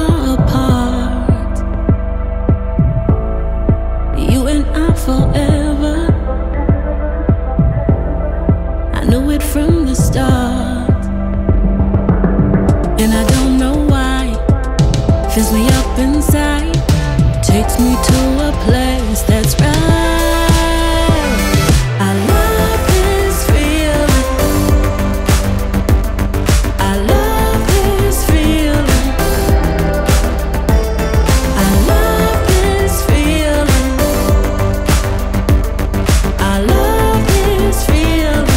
are apart. You and I forever. I knew it from the start, and I don't know why. Fills me up inside, takes me to a place that's right. I love this feeling. I love this feeling. I love this feeling. I love this feeling.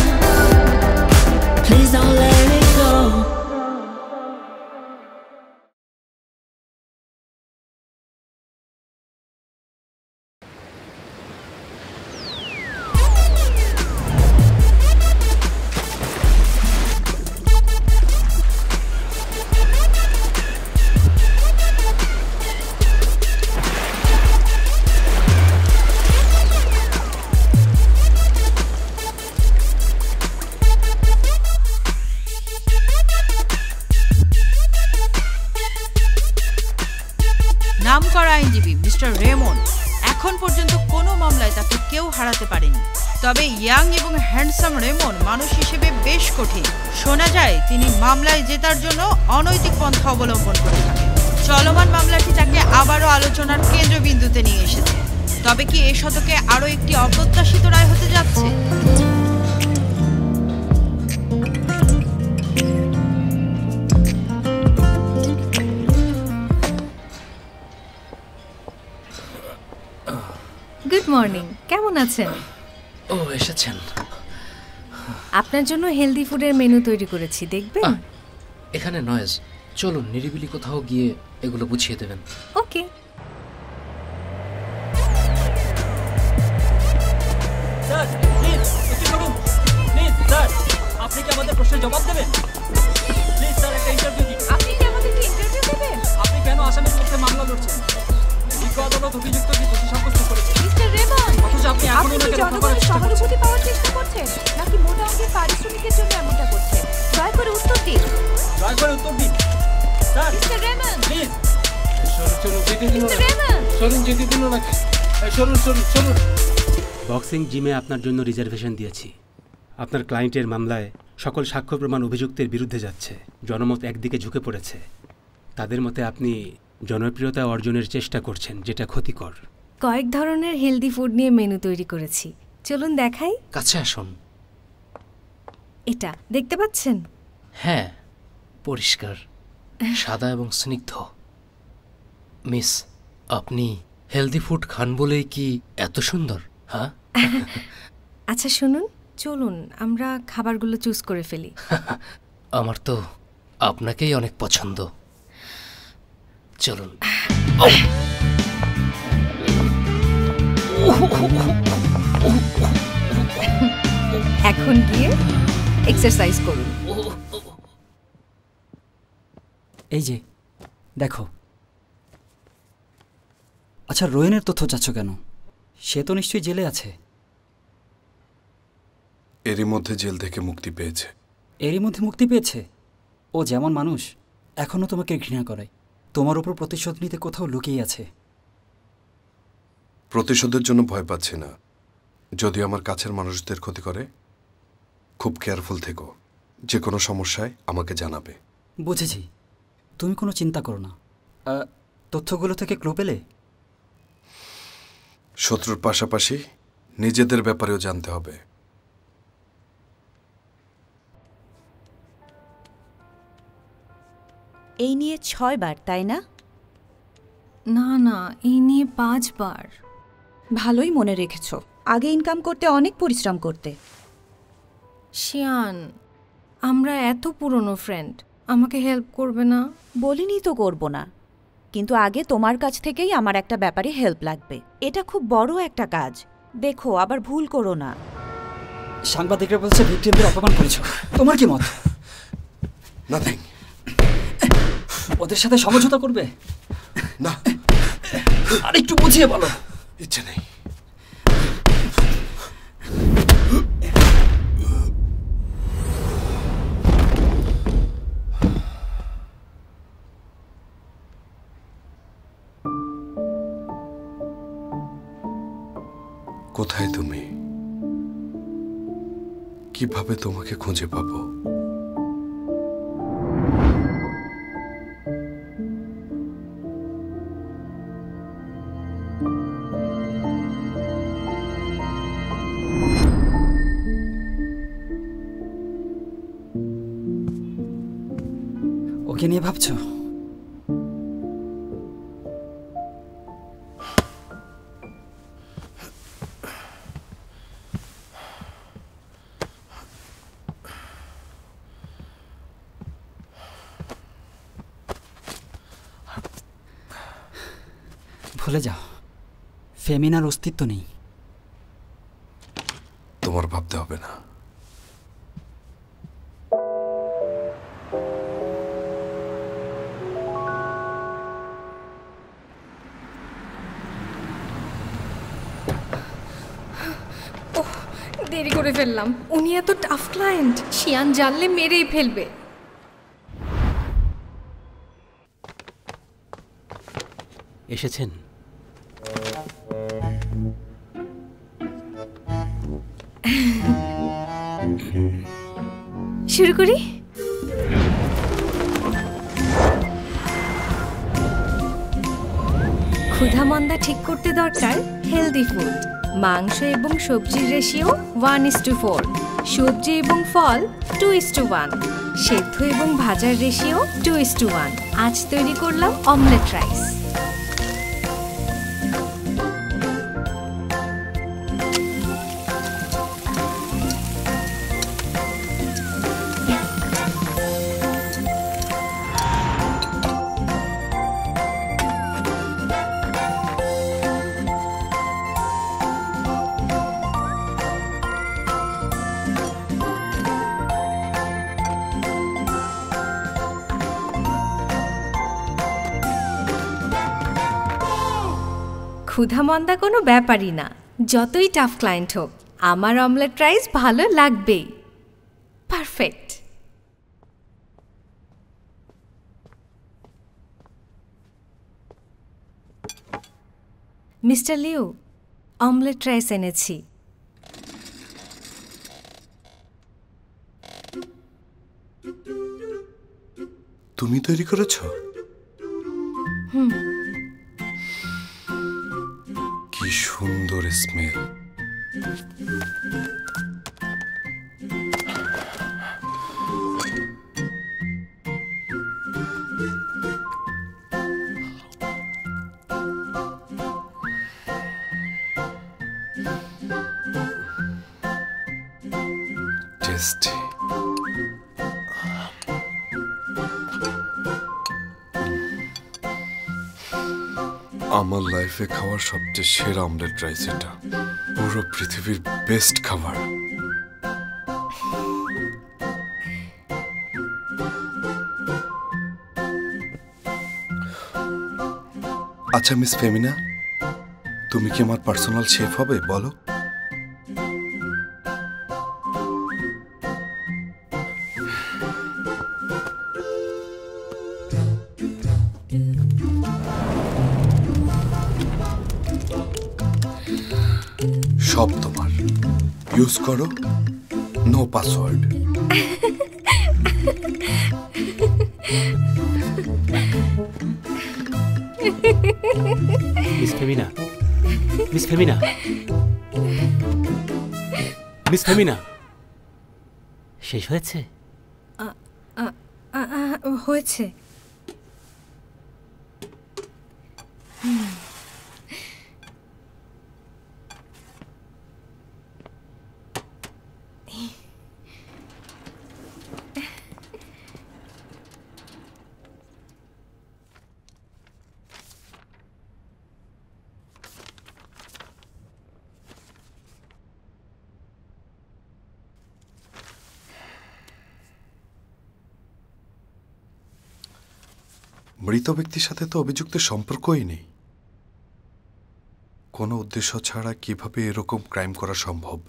Please don't let it go. নামকরা আইনজীবী mister Raymond এখন পর্যন্ত কোনো মামলায় তাকে কেউ হারাতে পারেনি। তবে ইয়াং এবং হ্যান্ডসাম রেমন্ড মানুষ হিসেবে বেশ কঠিন। শোনা যায় তিনি মামলায় জেতার জন্য অনৈতিক পন্থা অবলম্বন করে থাকেন। চলমান মামলাটি তাকে আবারও আলোচনার কেন্দ্রবিন্দুতে নিয়ে এসেছে। তবে কি এই শতকে আরও একটি অপ্রত্যাশিত রায় হতে যাচ্ছে? গুড মর্নিং, কেমন আছেন? ও এসেছেন। আপনার জন্য হেলদি ফুডের মেনু তৈরি করেছি, দেখবেন? এখানে নয়েজ, চলুন নিরিবিলি কোথাও গিয়ে এগুলো বুঝিয়ে দেবেন। ওকে। স্যার প্লিজ একটু করুন, প্লিজ স্যার আপনি কি আমাদের প্রশ্নের জবাব দেবেন? প্লিজ স্যার একটা ইন্টারভিউ দিন। আপনি কি আমাদেরকে ইন্টারভিউ দেবেন? আপনি কেন আসামির পক্ষে মামলা লড়ছেন? বিজ্ঞ আদালত অভিযুক্তকে দোষী সাব্যস্ত করেছে। মিস্টার রেমন্ড, অথচ আপনি এখন আপনি কি জনগণের সহানুভূতি পাওয়ার চেষ্টা করছেন নাকি মোটা অঙ্কের পারিশ্রমিকের জন্য এমনটা করছেন? দয়া করে উত্তর দিন। দয়া করে উত্তর দিন sir. Mister Raymond please. Boxing জিমে আপনার জন্য রিজার্ভেশন দিয়েছি। আপনার ক্লায়েন্টের মামলায় সকল সাক্ষ্য প্রমাণ অভিযুক্তের বিরুদ্ধে যাচ্ছে। জনমত একদিকে ঝুঁকে পড়েছে। তাদের মতে আপনি জনপ্রিয়তা অর্জনের চেষ্টা করছেন, যেটা ক্ষতিকর। কয়েক ধরনের হেলদি ফুড নিয়ে মেনু তৈরি করেছি, চলুন দেখাই। কাছে আসুন। এটা দেখতে পাচ্ছেন? হ্যাঁ, পরিষ্কার, সাদা এবং স্নিগ্ধ। মিস, আপনি হেলদি ফুড খান বলেই কি এত সুন্দর? হ্যাঁ। আচ্ছা শুনুন, চলুন আমরা খাবারগুলো চুজ করে ফেলি। আমার তো আপনাকেই অনেক পছন্দ। চলুন। এখন গিয়ে এক্সারসাইজ করুন। এই যে দেখো। আচ্ছা, রোয়েনের তথ্য চাচ্ছ কেন? সে তো নিশ্চয়ই জেলে আছে। এরই মধ্যে জেল থেকে মুক্তি পেয়েছে। এরই মধ্যে মুক্তি পেয়েছে? ও যেমন মানুষ এখনও তোমাকে ঘৃণা করে। তোমার উপর প্রতিশোধ নিতে কোথাও লুকিয়ে আছে। প্রতিশোধের জন্য ভয় পাচ্ছি না। যদি আমার কাছের মানুষদের ক্ষতি করে, খুব কেয়ারফুল থেকো। যে কোনো সমস্যায় আমাকে জানাবে। বুঝেছি, তুমি কোনো চিন্তা করো না। তথ্যগুলো থেকে ক্লু পেলে? শত্রুর পাশাপাশি নিজেদের ব্যাপারেও জানতে হবে। এই নিয়ে 6 বার, তাই না? না না, এই নিয়ে 5 বার। ভালোই মনে রেখেছ। আগে ইনকাম করতে অনেক পরিশ্রম করতে। শিয়ান, আমরা এত পুরনো ফ্রেন্ড, আমাকে হেল্প করবে না? বলিনি তো করব না, কিন্তু আগে তোমার কাছ থেকেই আমার একটা ব্যাপারে হেল্প লাগবে। এটা খুব বড় একটা কাজ, দেখো আবার ভুল করো না। সাংবাদিকরা বলছে ভিকটিমদের অপমান করেছো, তোমার কি মত? নাথিং। ওদের সাথে সমঝোতা করবে না? আর একটু বুঝিয়ে বলো। ইচ্ছে নেই। কোথায় তুমি? কিভাবে তোমাকে খুঁজে পাবো? ওকে নিয়ে ভাবছো? ভুলে যাও, ফেমিনার অস্তিত্ব নেই। তোমার ভাবতে হবে না। দেরি করে ফেললাম। উনি এত টাফ ক্লায়েন্ট, শিয়ান জানলে মেরেই ফেলবে। এসেছেন? শুরু করি। ক্ষুধা মন্দা ঠিক করতে দরকার হেলদি ফুড। মাংস এবং সবজির রেশিও 1:4, সবজি এবং ফল 2:1, সেদ্ধ এবং ভাজার রেশিও 2:1। আজ তৈরি করলাম অমলেট রাইস। ক্ষুধা মন্দা কোনো ব্যাপারই না, যতই টাফ ক্লায়েন্ট হোক আমার অমলেট রাইস ভালো লাগবেই। পারফেক্ট। মিস্টার লিও, অমলেট রাইস এনেছি। তুমি তৈরি করেছো? কি সুন্দর স্মেল। টেস্টি। আমার লাইফে খাওয়ার সবচেয়ে সেরা অমলেট রাইস এটা। পুরো পৃথিবীর বেস্ট খাবার। আচ্ছা মিস ফেমিনা, তুমি কি আমার পার্সোনাল শেফ হবে বলো? সব তোমার, ইউজ করো, no password. Miss Femina, miss Femina, miss Femina, শেষ হয়েছে? হয়েছে। মৃত ব্যক্তির সাথে তো অভিযুক্তের সম্পর্কই নেই। কোনো উদ্দেশ্য ছাড়া কিভাবে এরকম ক্রাইম করা সম্ভব?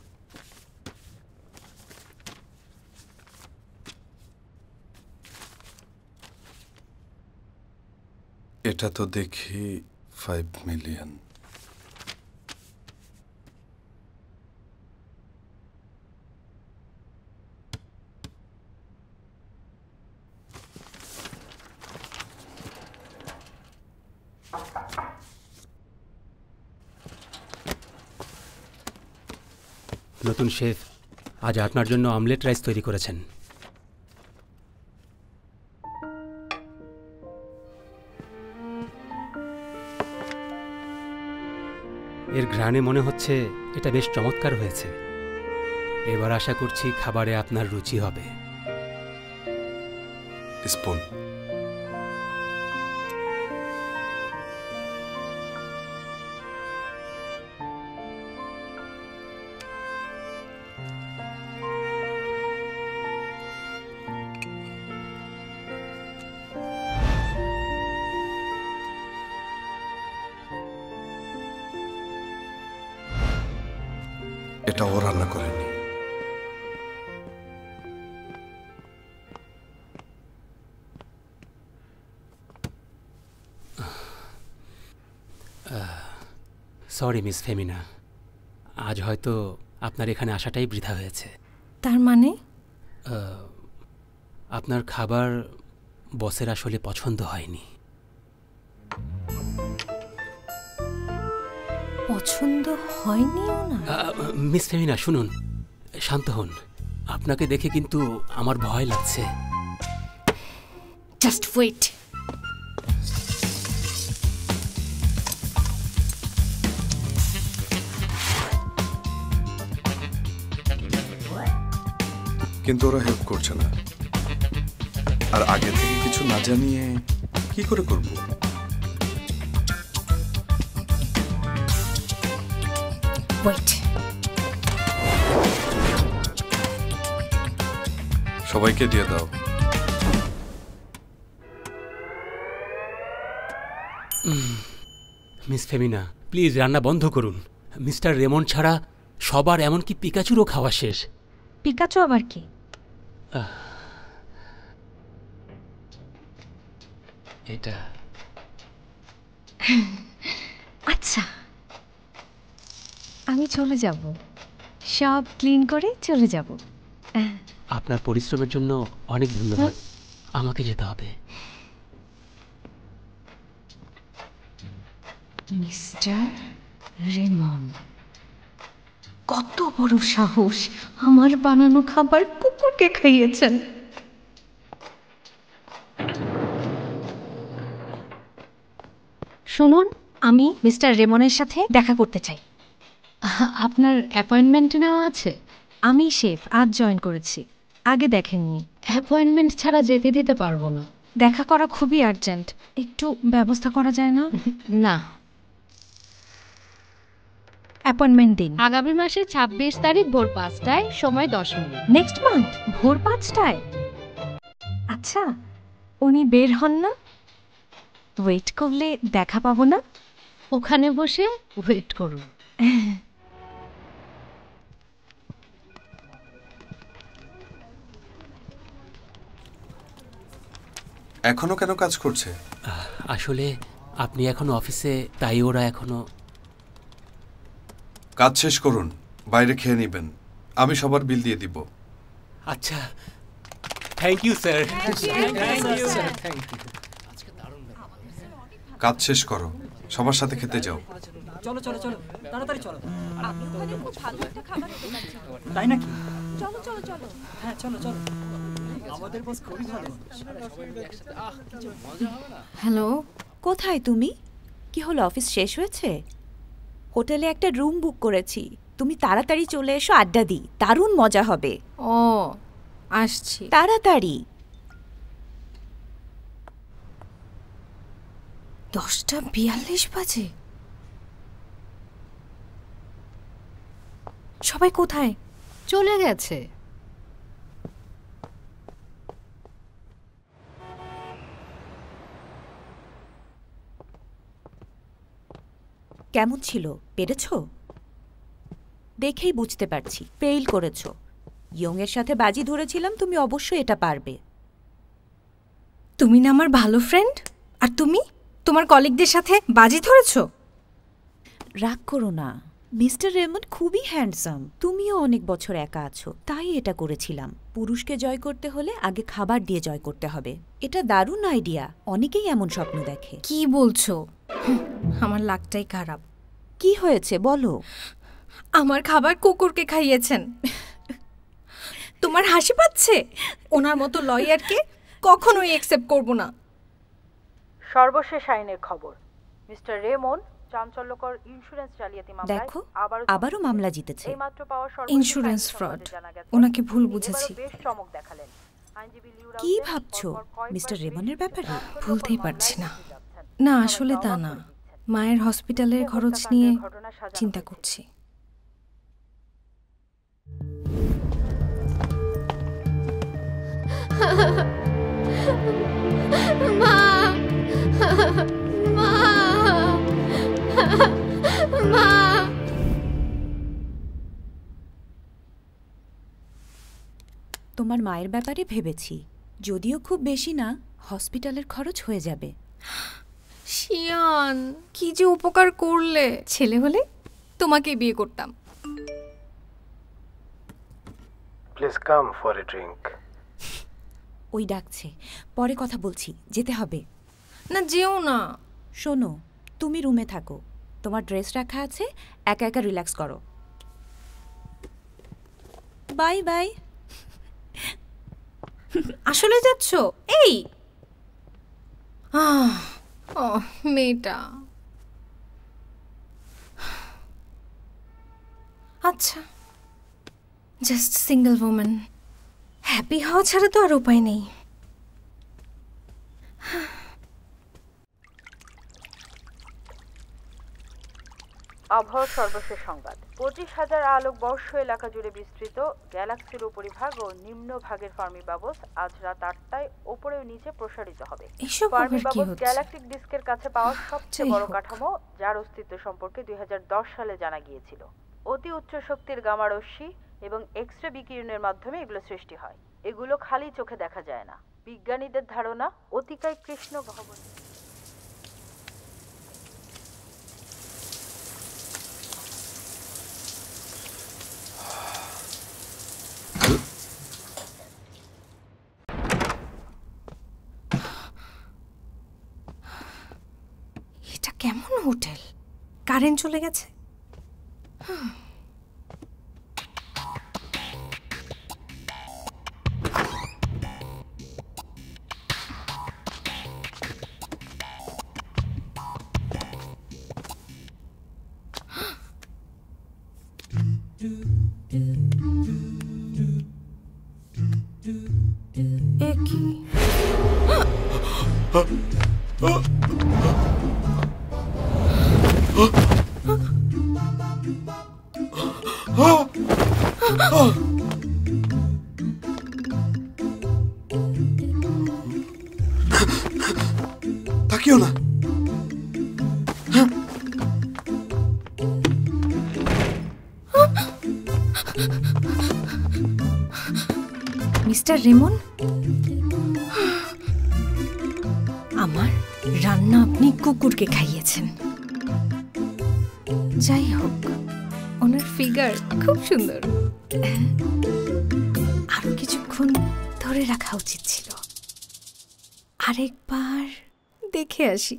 এটা তো দেখি 5 মিলিয়ন। নতুন শেফ আজ আপনার জন্য অমলেট রাইস তৈরি করেছেন। এর ঘ্রাণে মনে হচ্ছে এটা বেশ চমৎকার হয়েছে। এবার আশা করছি খাবারে আপনার রুচি হবে। স্পুন। এটা ও রান্না করেনি। সরি মিস ফেমিনা, আজ হয়তো আপনার এখানে আসাটাই বৃথা হয়েছে। তার মানে? আপনার খাবার বসের আসলে পছন্দ হয়নি। পছন্দ হয়নিও না? মিস ফেমিনা শুনুন, শান্ত হন। আপনাকে দেখে কিন্তু আমার ভয় লাগছে। Just wait. কিন্তু ওরা হেল্প করছে না, আর আগে থেকে কিছু না জানিয়ে কি করে করব? ওয়েট। সবাইকে দিয়ে দাও। মিস ফেমিনা প্লিজ রান্না বন্ধ করুন। মিস্টার রেমন্ড ছাড়া সবার, এমনকি পিকাচুরও খাওয়া শেষ। পিকাচু আবার কি? এটা আচ্ছা, আমি চলে যাব, সব ক্লিন করে চলে যাব। আপনার পরিশ্রমের জন্য অনেক ধন্যবাদ। আমাকে যেতে হবে। মিস্টার রেমন্ড, কত বড় সাহস! আমার বানানো খাবার কুকুরকে খাইয়েছেন। শুনুন, আমি মিস্টার রেমনের সাথে দেখা করতে চাই। আপনার অ্যাপয়েন্টমেন্ট নেওয়া আছে? আমি শেফ, আজ জয়েন করেছি, আগে দেখেননি। অ্যাপয়েন্টমেন্ট ছাড়া যেতে দিতে পারবো না। দেখা করা খুবই আর্জেন্ট, একটু ব্যবস্থা করা যায় না? না। অ্যাপয়েন্টমেন্ট দিন। আগামী মাসের 26 তারিখ ভোর 5টায়, সময় 10 মিনিট। নেক্সট মান্থ ভোর 5টায়? আচ্ছা, উনি বের হন না? ওয়েট করলে দেখা পাবো না? ওখানে বসে ওয়েট করুন। এখনো কেন কাজ করছে? আসলে আপনি এখনো অফিসে, তাই ওরা এখনো। কাজ শেষ করুন, বাইরে খেয়ে নেবেন, আমি সবার বিল দিয়ে দিব। আচ্ছা, থ্যাংক ইউ স্যার। কাজ শেষ করো, সবার সাথে খেতে যাও। চলো চলো চলো, তাড়াতাড়ি চলো। খুব ভালো একটা খাবার হতে পারছে। তাই নাকি? চলো চলো চলো। হ্যাঁ চলো চলো, আমাদের বস খুবই ভালো। হ্যালো, কোথায় তুমি? কি হলো, অফিস শেষ হয়েছে? হোটেলে একটা রুম বুক করেছি, তুমি তাড়াতাড়ি চলে এসো, আড্ডা দিই, দারুণ মজা হবে। ও আসছি। তাড়াতাড়ি। 10:42 বাজে। সবাই কোথায়? চলে গেছে। কেমন ছিল, পেরেছো? দেখেই বুঝতে পারছি ফেইল করেছো। ইয়ংয়ের সাথে বাজি ধরেছিলাম, তুমি অবশ্যই এটা পারবে। তুমি না আমার ভালো ফ্রেন্ড, আর তুমি তোমার কলিগদের সাথে বাজি ধরেছো? রাগ করো না, মিস্টার রেমন্ড খুবই হ্যান্ডসাম। তুমিও অনেক বছর একা আছো, তাই এটা করেছিলাম। পুরুষকে জয় করতে হলে আগে খাবার দিয়ে জয় করতে হবে। এটা দারুণ আইডিয়া, অনেকেই এমন স্বপ্ন দেখে। কি বলছো? আমার লাগটাই খারাপ। কি হয়েছে বলো। আমার খাবার কুকুরকে খাইয়েছেন। তোমার হাসি পাচ্ছে? ওনার মতো লয়ারকে কখনোই অ্যাকসেপ্ট করব না। সর্বশেষ আইনের খবর, মিস্টার রেমন চাঞ্চল্যকর ইন্স্যুরেন্স জালিয়াতি মামলায় দেখো আবারও মামলা জিতেছে। এইমাত্র পাওয়া ইন্স্যুরেন্স ফ্রড। ওনাকে ভুল বুঝেছি। বেশ চমক দেখালেন আইনজীবী লিউরা। কি ভাবছো মিস্টার রেমনের ব্যাপারে? ভুলতেই পারছি না। না, আসলে তা না, মায়ের হসপিটালের খরচ নিয়ে চিন্তা করছি। মা মা মা তোমার মায়ের ব্যাপারে ভেবেছি, যদিও খুব বেশি না, হসপিটালের খরচ হয়ে যাবে। শিয়ান, কি যে উপকার করলে। ছেলে হলে তোমাকে বিয়ে করতাম। Please come for a drink. ওই ডাকছে, পরে কথা বলছি, যেতে হবে। না, যেও না। শোনো, তুমি রুমে থাকো, তোমার ড্রেস রাখা আছে, একা একা রিল্যাক্স করো। Bye bye. আসলে যাচ্ছ? এই মেয়েটা। আচ্ছা, জাস্ট সিঙ্গেল ওম্যান, হ্যাপি হওয়া ছাড়া তো আর উপায় নেই। আবহাওয়ার সর্বশেষ সংবাদ। 25,000 আলোকবর্ষ এলাকা জুড়ে বিস্তৃত গ্যালাক্সির উপরিভাগ ও নিম্নভাগের ফার্মিবাবস আজ রাত 8টায় ওপরে ও নিচে প্রসারিত হবে। ফার্মিবাবস গ্যালাকটিক ডিস্কের কাছে পাওয়া সবচেয়ে বড় কাঠামো, যার অস্তিত্ব সম্পর্কে 2010 সালে জানা গিয়েছিল। অতি উচ্চ শক্তির গামা রশ্মি এবং এক্স-রে বিকিরণের মাধ্যমে এগুলো সৃষ্টি হয়। এগুলো খালি চোখে দেখা যায় না। বিজ্ঞানীদের ধারণা অতিকায় কৃষ্ণ গহ্বরে। এটা কেমন হোটেল? কারেন্ট চলে গেছে। তাকিও না। মিস্টার রেমন, আমার রান্না আপনি কুকুরকে খাইয়েছেন। যাই হোক, ওনার ফিগার খুব সুন্দর। আরো কিছুক্ষণ ধরে রাখা উচিত ছিল। আরেকবার দেখে আসি।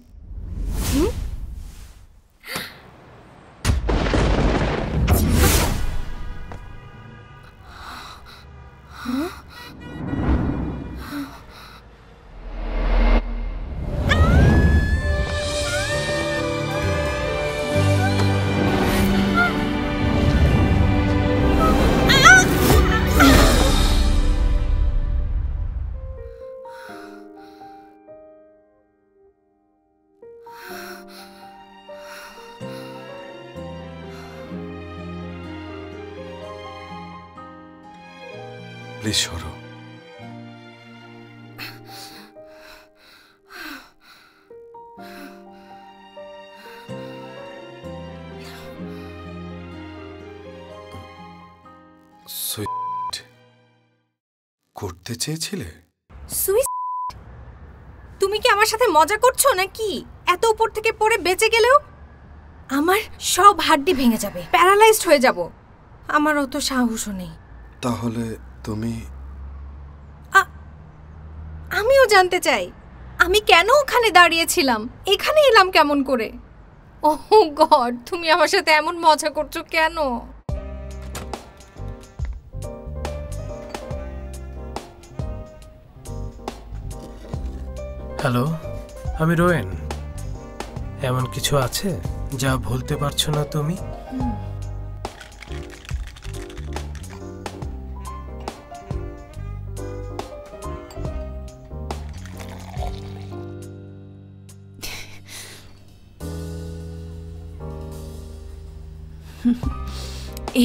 প্লিজ সরো। করতে চেয়েছিলে? তুমি কি আমার সাথে মজা করছো নাকি? এত উপর থেকে পড়ে বেঁচে গেলেও আমার সব হাড্ডি ভেঙে যাবে, প্যারালাইজড হয়ে যাব। আমার অত সাহসও নেই। তাহলে তুমি? আমিও জানতে চাই, আমি কেন ওখানে দাঁড়িয়েছিলাম? এখানে এলাম কেমন করে? ওহ গড, তুমি আমার সাথে এমন মজা করছো কেন? হ্যালো, আমি রোয়েন। এমন কিছু আছে যা ভুলতে পারছো না তুমি?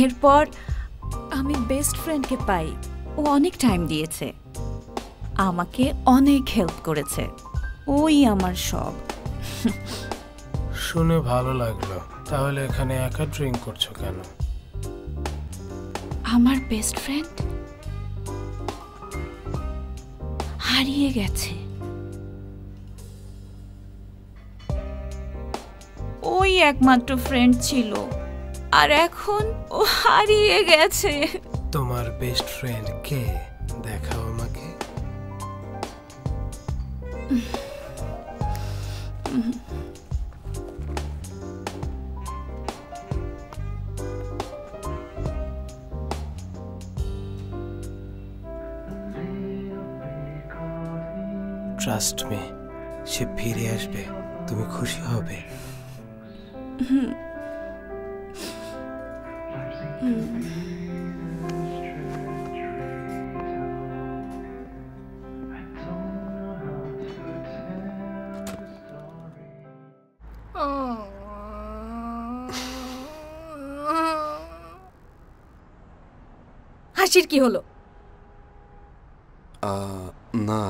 এরপর আমি বেস্ট ফ্রেন্ডকে পাই। ও অনেক টাইম দিয়েছে, আমাকে অনেক হেল্প করেছে। ওই আমার সব। শুনে ভালো লাগলো। তাহলে এখানে একা ড্রিঙ্ক করছো কেন? আমার বেস্ট ফ্রেন্ড হারিয়ে গেছে। ওই একমাত্র ফ্রেন্ড ছিল, আর এখন ও হারিয়ে গেছে। তোমার বেস্ট ফ্রেন্ড কে? দেখাও আমাকে। ট্রাস্ট মি, সে ফিরে আসবে, তুমি খুশি হবে। হাসির কি হলো? না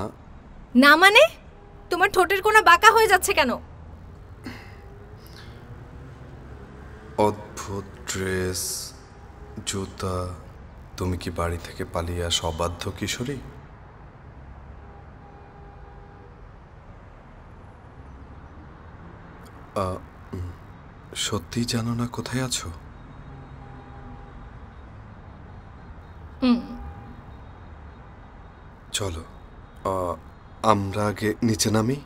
না মানে? তোমার ঠোঁটের কোণা বাঁকা হয়ে যাচ্ছে কেন? অদ্ভুত ড্রেস, জুতা। তুমি কি বাড়ি থেকে পালিয়ে আসা অবাধ্য কিশোরী? সত্যি জানো না কোথায় আছো? চলো আমরা আগে নিচে নামি।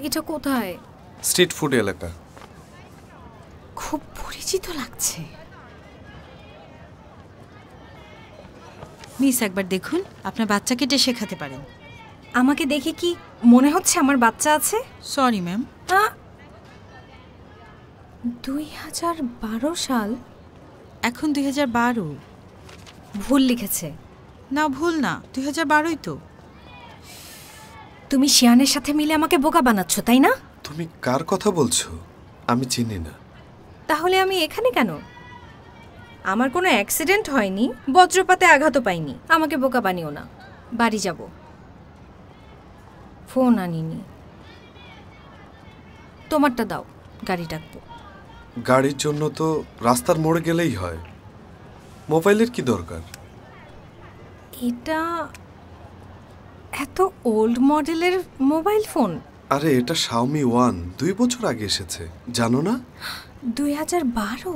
এটা কোথায়? স্ট্রিট ফুড এলাকা। খুব পরিচিত লাগছে। মিস, একবার দেখুন, আপনার বাচ্চাকে এটা শেখাতে পারেন। আমাকে দেখে কি মনে হচ্ছে আমার বাচ্চা আছে? Sorry ma'am. 2012 সাল? এখন 2012। ভুল লিখেছে। না, ভুল না, 2012ই তো। তুমি শিয়ানের সাথে মিলে আমাকে বোকা বানাচ্ছ, তাই না? তুমি কার কথা বলছো? আমি চিনি না। তাহলে আমি এখানে কেন? আমার কোনো অ্যাক্সিডেন্ট হয়নি, বজ্রপাতে আঘাতও পাইনি। আমাকে বোকা বানিও না। বাড়ি যাব। ফোন আনিনি। তোমারটা দাও, গাড়ি ডাকবো। গাড়ির জন্য তো রাস্তার মোড়ে গেলেই হয়। মোবাইলের কি দরকার? এটা এত ওল্ড মডেলের মোবাইল ফোন। আরে এটা Xiaomi 1, 2 বছর আগে এসেছে, জানো না? 2012?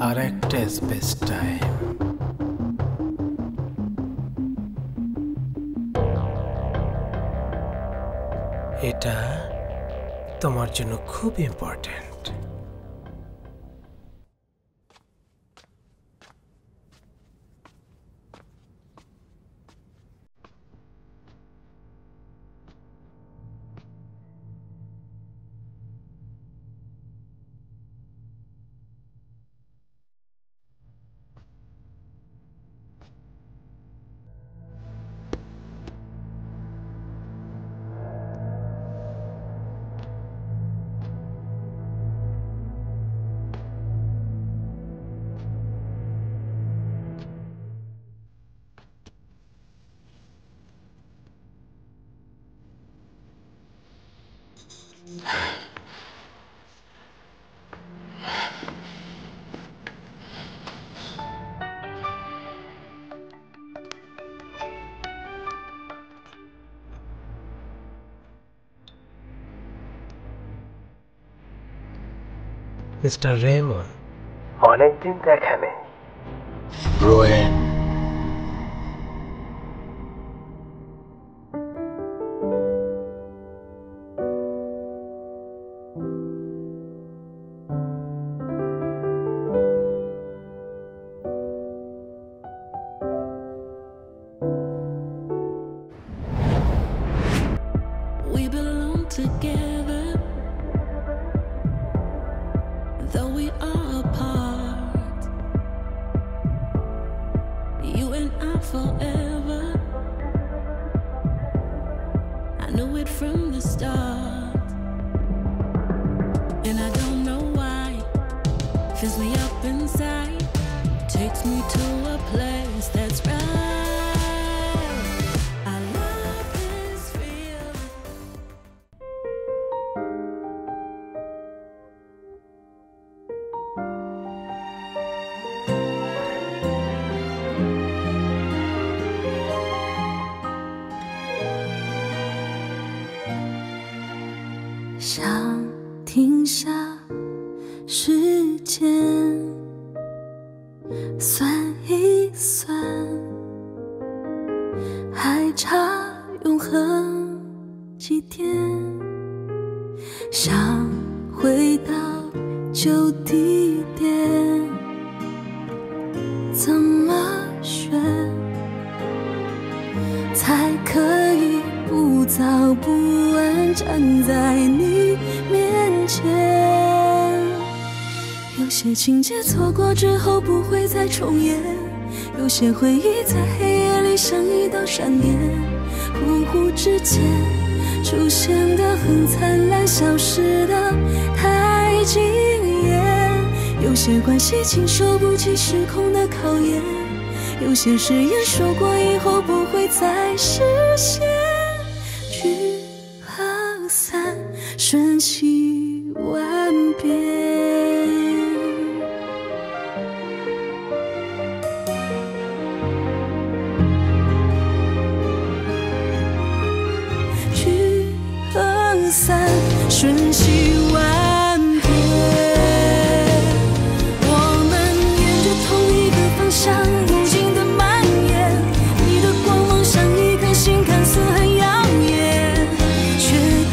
আর একটা স্পেস টাইম। এটা তোমার জন্য খুব ইম্পর্টেন্ট। মিস্টার রেমন, অনেকদিন দেখা নেই। রোয়েন, We belong together, though we are apart. You and I forever. I knew it from the start, and I don't know why. Fills me up inside, takes me to a place that's right. I love this feeling.想停下时间，算一算，还差永恒几天。想回到旧地点，怎么选才可以不早不晚站在你面前？有些情节错过之后不会再重演，有些回忆在黑夜里像一道闪电，忽忽之间出现的很灿烂，消失的太惊艳。有些关系经受不起时空的考验，有些誓言说过以后不会再实现。聚和散，瞬息万变。散，瞬息万变，我们沿着同一个方向无尽的蔓延。你的光芒像一颗星，看似很耀眼，却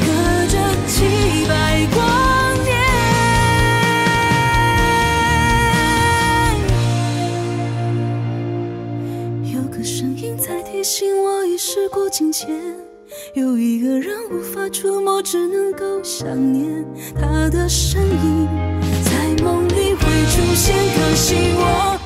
隔着几百光年。有个声音在提醒我，已时过境迁。有一个人无法触摸，只能够想念他的身影，在梦里会出现，可惜我